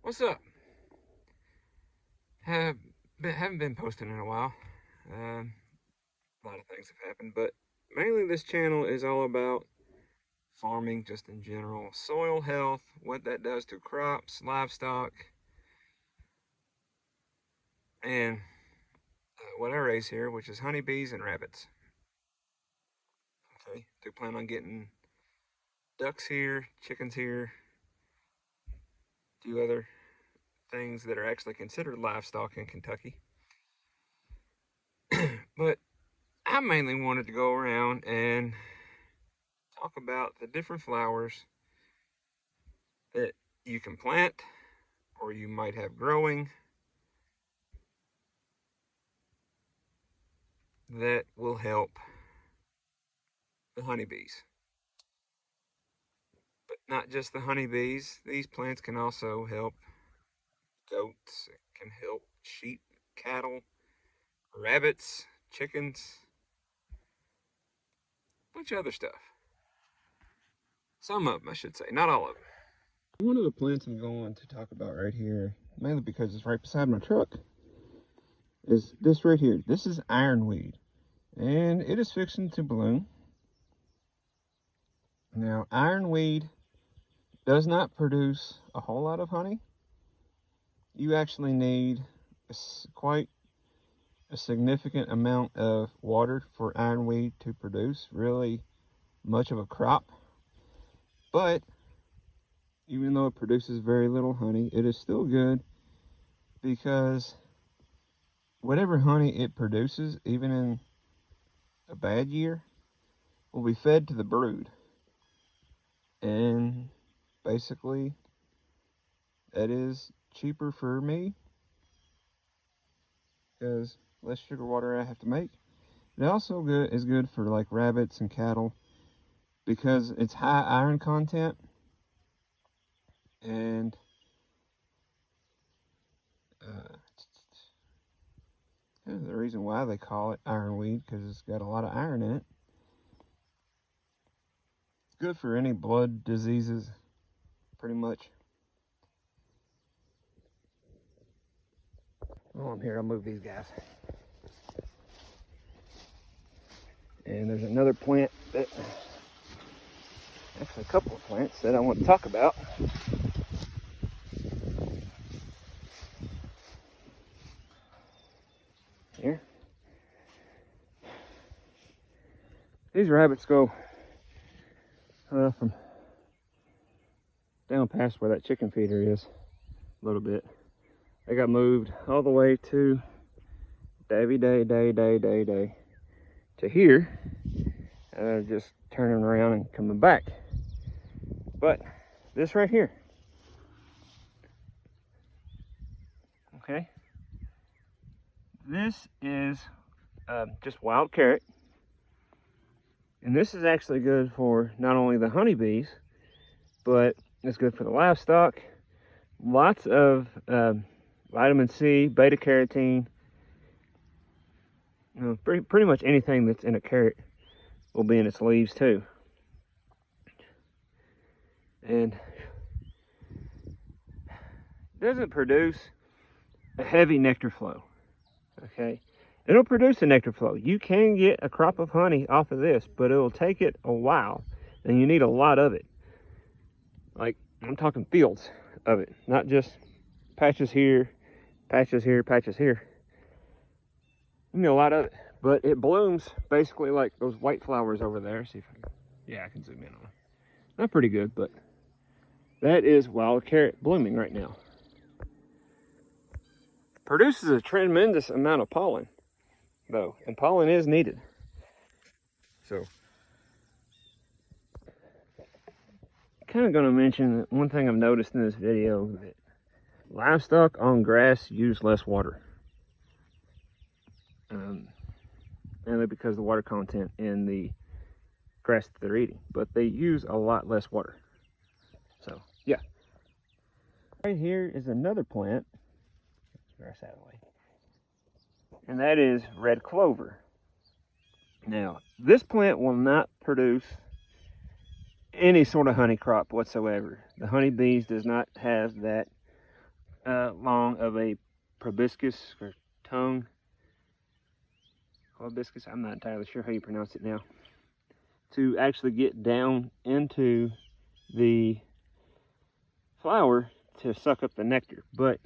What's up? Haven't been posting in a while. A lot of things have happened, but mainly this channel is all about farming just in general, soil health, what that does to crops, livestock, and what I raise here, which is honeybees and rabbits. Okay, do plan on getting ducks here, chickens here, a few other things that are actually considered livestock in Kentucky. But I mainly wanted to go around and talk about the different flowers that you can plant or you might have growing that will help the honeybees. But not just the honeybees, these plants can also help goats, it can help sheep, cattle, rabbits, chickens, a bunch of other stuff. Some of them, I should say, not all of them. One of the plants I'm going to talk about right here, mainly because it's right beside my truck, is this right here. This is ironweed, and it is fixing to bloom. Now, ironweed does not produce a whole lot of honey. You actually need quite a significant amount of water for ironweed to produce really much of a crop. But even though it produces very little honey, it is still good because whatever honey it produces, even in a bad year, will be fed to the brood. And basically, that is cheaper for me because less sugar water I have to make. It also is good for like rabbits and cattle because it's high iron content, and the reason why they call it ironweed because it's got a lot of iron in it. It's good for any blood diseases, pretty much. While I'm here, I'll move these guys. And there's another plant that, actually a couple of plants that I want to talk about. Here. These rabbits go from down past where that chicken feeder is a little bit. They got moved all the way to Davy Day to here. Just turning around and coming back. But this right here, okay, this is just wild carrot, and this is actually good for not only the honeybees, but it's good for the livestock. Lots of vitamin C, beta carotene. You know, pretty much anything that's in a carrot will be in its leaves too. And doesn't produce a heavy nectar flow. Okay, it'll produce a nectar flow. You can get a crop of honey off of this, but it'll take it a while, and you need a lot of it. Like, I'm talking fields of it, not just patches here, patches here, patches here. You need a lot of it, but it blooms basically like those white flowers over there. See if I can, yeah, I can zoom in on it. Not pretty good, but that is wild carrot blooming right now. Produces a tremendous amount of pollen, though, and pollen is needed. So, kind of going to mention that one thing I've noticed in this video, that livestock on grass use less water. Mainly because the water content in the grass that they're eating, but they use a lot less water. So, yeah. Right here is another plant. Grass out of the way. And that is red clover. Now, this plant will not produce any sort of honey crop whatsoever. The honeybees does not have that long of a proboscis or tongue. Hibiscus, I'm not entirely sure how you pronounce it now, to actually get down into the flower to suck up the nectar. But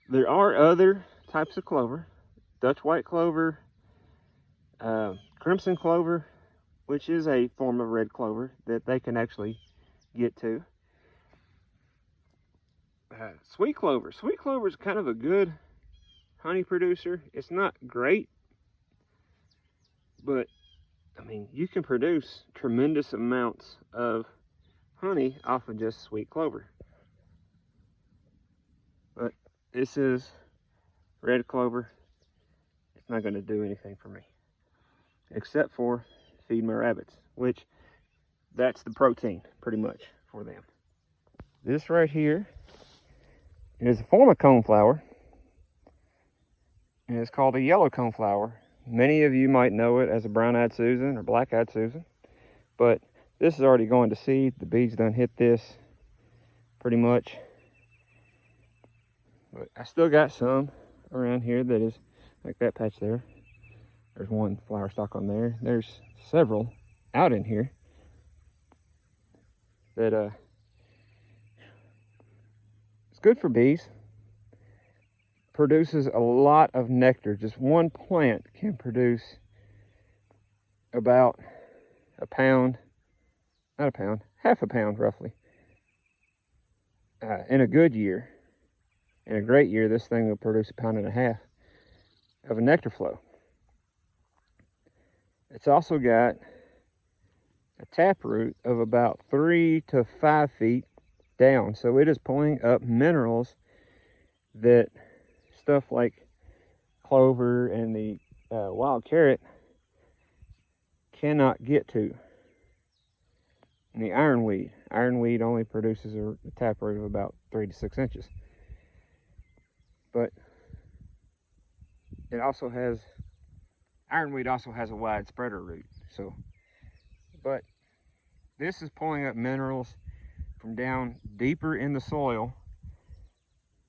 there are other types of clover, Dutch white clover, crimson clover, which is a form of red clover that they can actually get to. Sweet clover. Sweet clover is kind of a good honey producer. It's not great, but I mean, you can produce tremendous amounts of honey off of just sweet clover. But this is red clover. It's not going to do anything for me, except for feed my rabbits, which that's the protein pretty much for them. This right here is a form of coneflower, and it's called a yellow coneflower. Many of you might know it as a brown-eyed Susan or black-eyed Susan, but this is already going to seed. The bees done hit this pretty much. But I still got some around here that is like that patch there. There's one flower stalk on there. There's several out in here that it's good for bees. Produces a lot of nectar. Just one plant can produce about a pound, not a pound, half a pound roughly. In a good year, in a great year, this thing will produce a pound and a half of a nectar flow. It's also got a taproot of about 3 to 5 feet down, so it is pulling up minerals that stuff like clover and the wild carrot cannot get to. And the ironweed only produces a taproot of about 3 to 6 inches. But it also has, ironweed also has a wide spreader root. So, but this is pulling up minerals from down deeper in the soil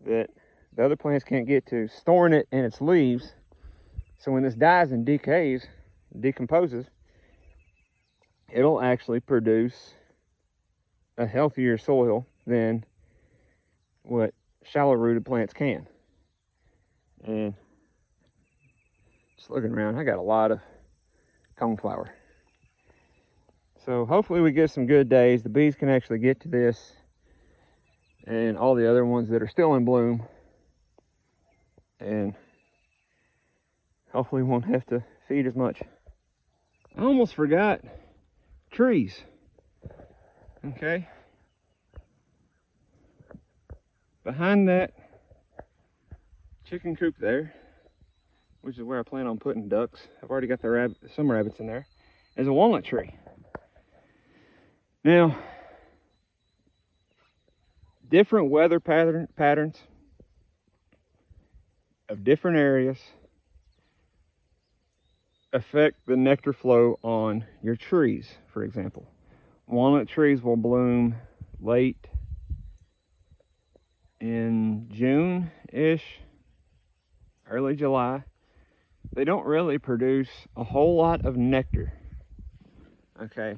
that the other plants can't get to, storing it in its leaves. So when this dies and decomposes, it'll actually produce a healthier soil than what shallow rooted plants can. And just looking around, I got a lot of coneflower. So hopefully we get some good days. The bees can actually get to this and all the other ones that are still in bloom. And hopefully won't have to feed as much. I almost forgot trees. Okay. Behind that chicken coop there, which is where I plan on putting ducks, I've already got some rabbits in there, is a walnut tree. Now, different weather patterns of different areas affect the nectar flow on your trees. For example, walnut trees will bloom late in June-ish, early July. They don't really produce a whole lot of nectar. Okay.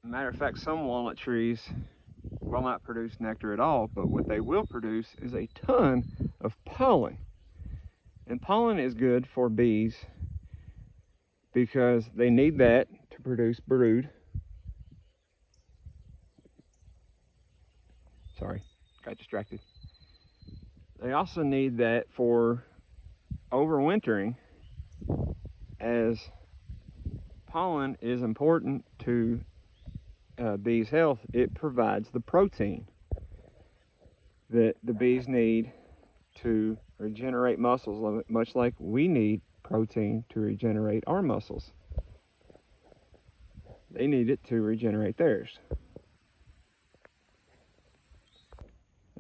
Matter of fact, some walnut trees will not produce nectar at all, but what they will produce is a ton of pollen. And pollen is good for bees because they need that to produce brood. Sorry, got distracted. They also need that for overwintering, as pollen is important to bees' health. It provides the protein that the bees need to regenerate muscles, much like we need protein to regenerate our muscles. They need it to regenerate theirs.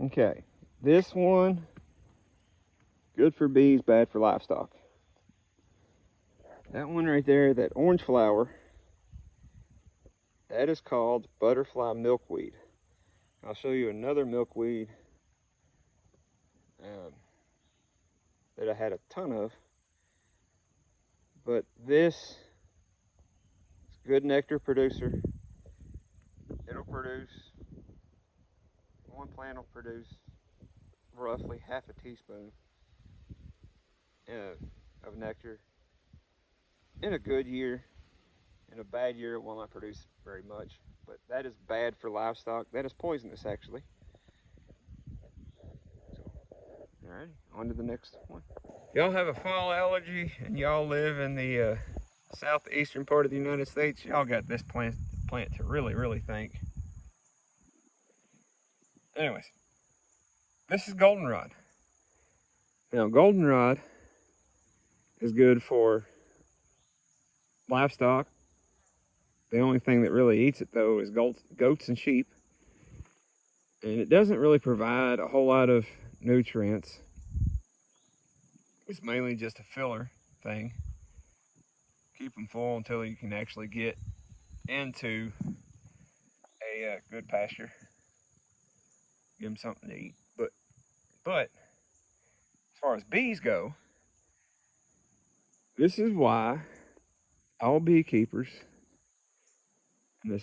Okay, this one, good for bees, bad for livestock. That one right there, that orange flower, that is called butterfly milkweed. I'll show you another milkweed that I had a ton of. But this is a good nectar producer. It'll produce, one plant will produce roughly half a teaspoon of nectar in a good year. In a bad year, it will not produce very much, but that is bad for livestock. That is poisonous, actually. All right, on to the next one. Y'all have a fall allergy and y'all live in the southeastern part of the United States, y'all got this plant to really thank. Anyways, this is goldenrod. Now, goldenrod is good for livestock. The only thing that really eats it, though, is goats and sheep. And it doesn't really provide a whole lot of nutrients. It's mainly just a filler thing. Keep them full until you can actually get into a good pasture. Give them something to eat. But as far as bees go, this is why all beekeepers in the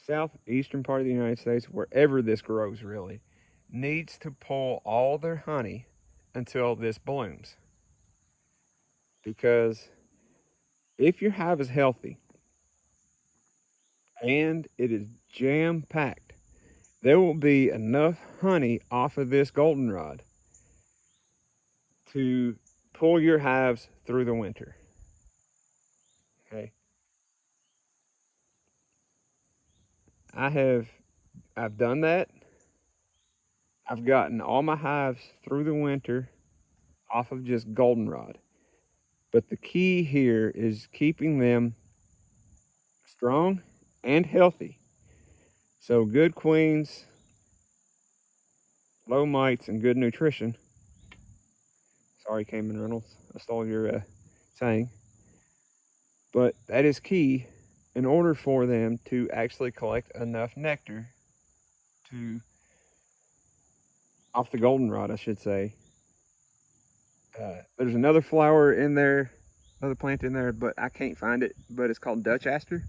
southeastern part of the United States, wherever this grows really, needs to pull all their honey until this blooms. Because if your hive is healthy and it is jam-packed, there will be enough honey off of this goldenrod to pull your hives through the winter. Okay. I've done that. I've gotten all my hives through the winter off of just goldenrod. But the key here is keeping them strong and healthy. So good queens, low mites, and good nutrition. Sorry, Cayman Reynolds, I stole your saying. But that is key in order for them to actually collect enough nectar off the goldenrod, I should say. There's another flower in there, another plant in there, but I can't find it, but it's called Dutch aster.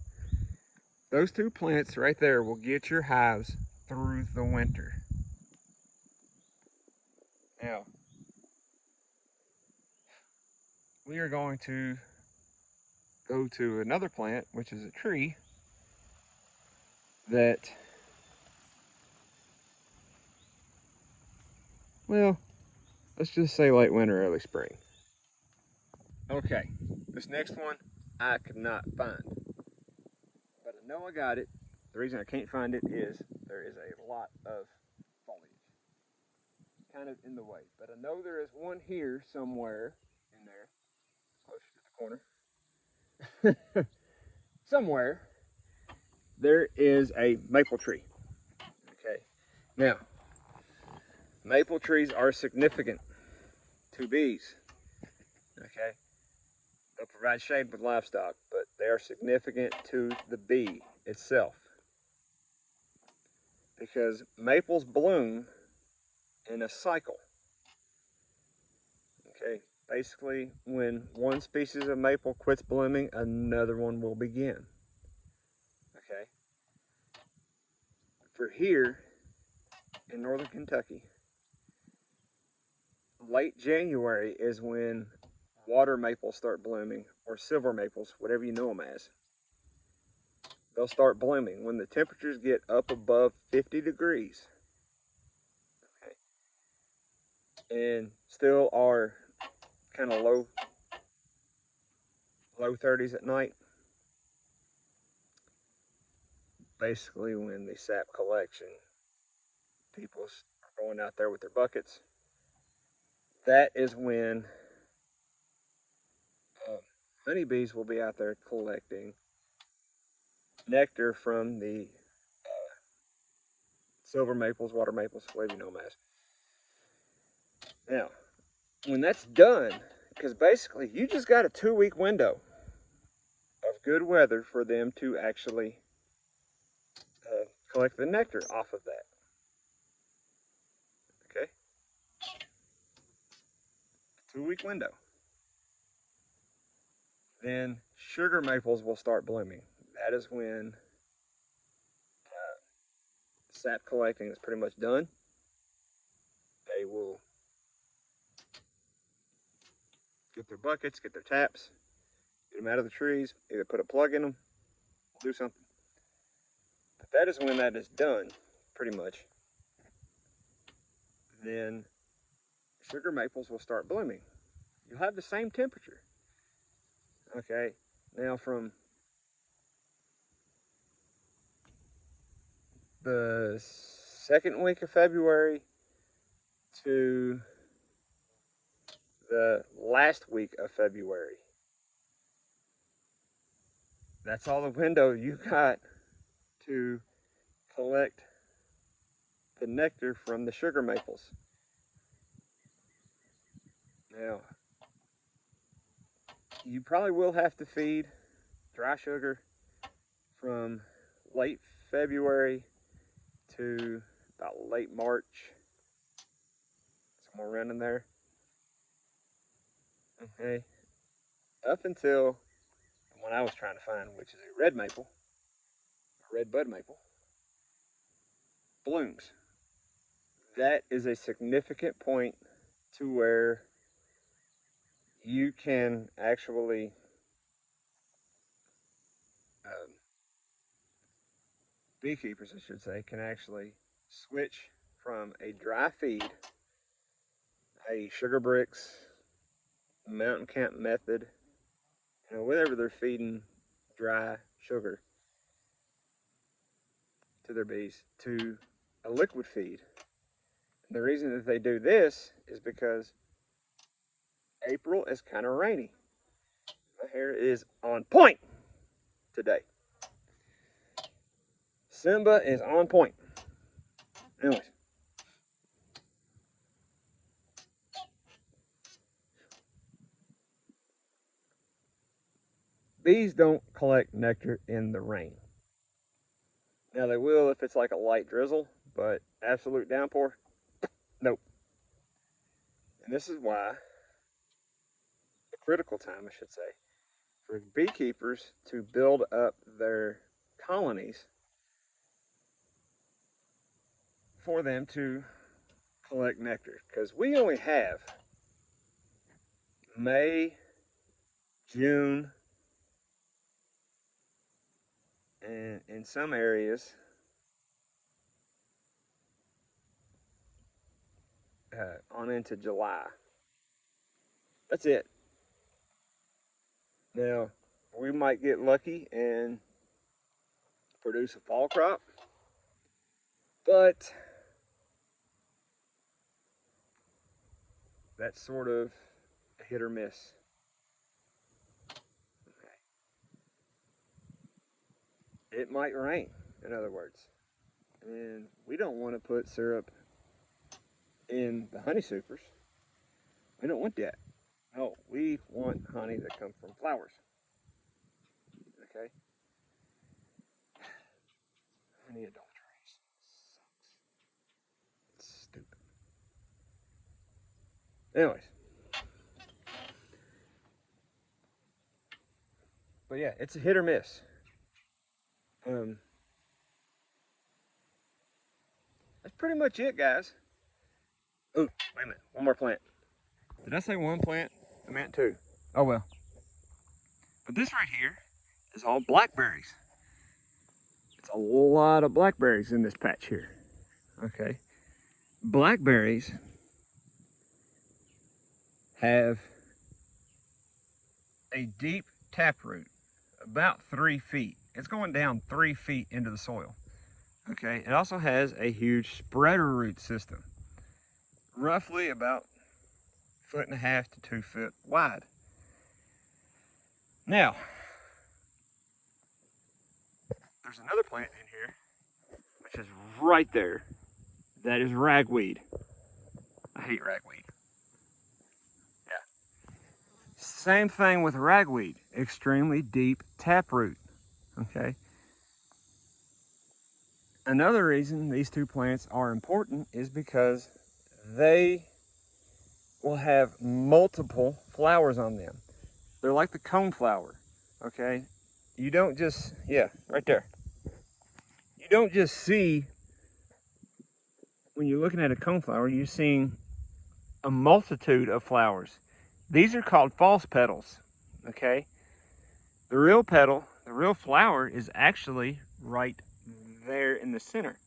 Those two plants right there will get your hives through the winter. Now, we are going to go to another plant, which is a tree that, well, let's just say late winter, early spring. Okay, this next one I could not find, but I know I got it. The reason I can't find it is there is a lot of foliage kind of in the way, but I know there is one here somewhere in there, closer to the corner. Somewhere there is a maple tree. Okay, now maple trees are significant to bees. Okay, they'll provide shade with livestock, but they are significant to the bee itself because maples bloom in a cycle. Okay, basically when one species of maple quits blooming, another one will begin. Okay, for here in northern Kentucky, late January is when water maples start blooming, or silver maples, whatever you know them as. They'll start blooming when the temperatures get up above 50 degrees. Okay. And still are kind of low 30s at night. Basically when the sap collection, people are going out there with their buckets. That is when honeybees will be out there collecting nectar from the silver maples, water maples, whatever you know them as. Now, when that's done, because basically you just got a 2-week window of good weather for them to actually collect the nectar off of that. Okay? 2-week window. Then sugar maples will start blooming. That is when sap collecting is pretty much done. They will get their buckets, get their taps, get them out of the trees, either put a plug in them, do something. But that is when that is done, pretty much. Then sugar maples will start blooming. You'll have the same temperature. Okay, now from the second week of February to the last week of February, that's all the window you got to collect the nectar from the sugar maples. Now, you probably will have to feed dry sugar from late February to about late March, somewhere around in there. Okay, up until the one I was trying to find, which is a red maple, a red bud maple, blooms. That is a significant point to where you can actually beekeepers, I should say, can actually switch from a dry feed, a sugar bricks, mountain camp method, whatever they're feeding dry sugar to their bees, to a liquid feed. And the reason that they do this is because April is kind of rainy. My hair is on point today. Simba is on point. Anyways. Bees don't collect nectar in the rain. Now they will if it's like a light drizzle, but absolute downpour, nope. And this is why the critical time, I should say, for beekeepers to build up their colonies for them to collect nectar. Because we only have May, June, and in some areas, on into July. That's it. Now, we might get lucky and produce a fall crop, but that's sort of a hit or miss. Okay. It might rain, in other words. And we don't want to put syrup in the honey supers. We don't want that. No, we want honey that comes from flowers. Okay? Honey adultery sucks. It's stupid. Anyways. But yeah, it's a hit or miss. That's pretty much it, guys. Oh, wait a minute. One more plant. Did I say one plant? I meant two. Oh well. But this right here is all blackberries. It's a lot of blackberries in this patch here. Okay. Blackberries have a deep taproot, about 3 feet. It's going down 3 feet into the soil. Okay. It also has a huge spreader root system, roughly about 1.5 to 2 foot wide. Now, there's another plant in here, which is right there. That is ragweed. I hate ragweed. Yeah. Same thing with ragweed. Extremely deep taproot. Okay. Another reason these two plants are important is because they will have multiple flowers on them. They're like the coneflower, okay? You don't just, yeah, right there. You don't just see, when you're looking at a coneflower, you're seeing a multitude of flowers. These are called false petals, okay? The real petal, the real flower is actually right there in the center.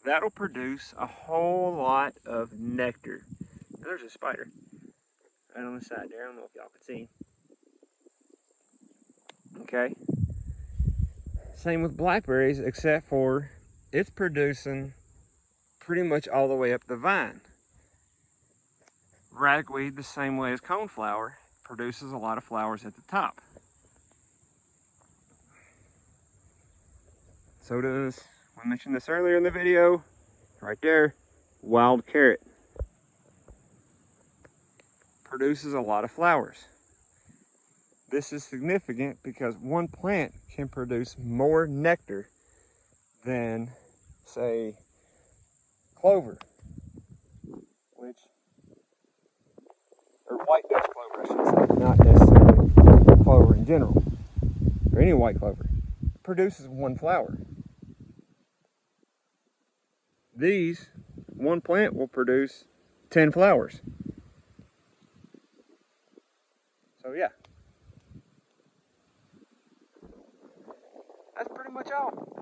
That'll produce a whole lot of nectar. There's a spider right on the side there. I don't know if y'all can see. Okay. Same with blackberries, except for it's producing pretty much all the way up the vine. Ragweed, the same way as coneflower, produces a lot of flowers at the top. So does, I mentioned this earlier in the video, right there, wild carrot. Produces a lot of flowers. This is significant because one plant can produce more nectar than, say, clover, or white Dutch clover, I should say, not necessarily clover in general, or any white clover. It produces one flower. These, one plant will produce 10 flowers. So yeah, that's pretty much all.